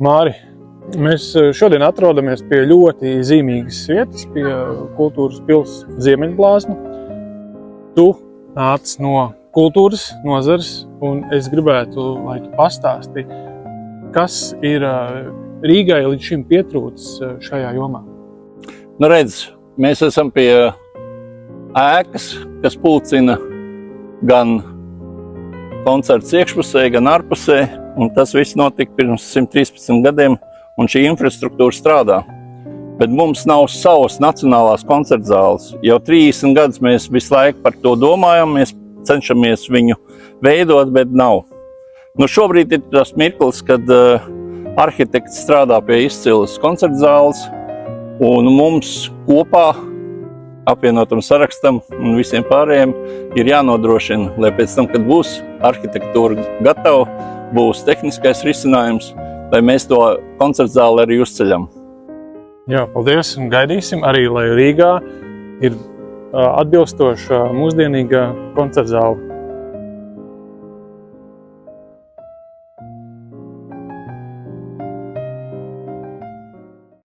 Māri, mēs šodien atrodamies pie ļoti zīmīgas vietas, pie Kultūras pils Ziemeļblāzma. Tu nāc no kultūras nozares, un es gribētu, lai tu pastāsti, kas ir Rīgai līdz šim pietrūcis šajā jomā. Nu redz, mēs esam pie ēkas, kas pulcina gan koncerts iekšpusē, gan ārpusē, un tas viss notika pirms 113 gadiem, un šī infrastruktūra strādā. Bet mums nav savas nacionālās koncertzāles. Jau 30 gadus mēs visu laiku par to domājam, mēs cenšamies viņu veidot, bet nav. Nu, šobrīd ir tas mirklis, kad arhitekts strādā pie izcilas koncertzāles, un mums kopā apvienotam sarakstam un visiem pārējiem ir jānodrošina, lai pēc tam, kad būs arhitektūra gatava, būs tehniskais risinājums, lai mēs to koncertzāli arī uzceļam. Jā, paldies, un gaidīsim arī, lai Rīgā ir atbilstoša mūsdienīga koncertzāle.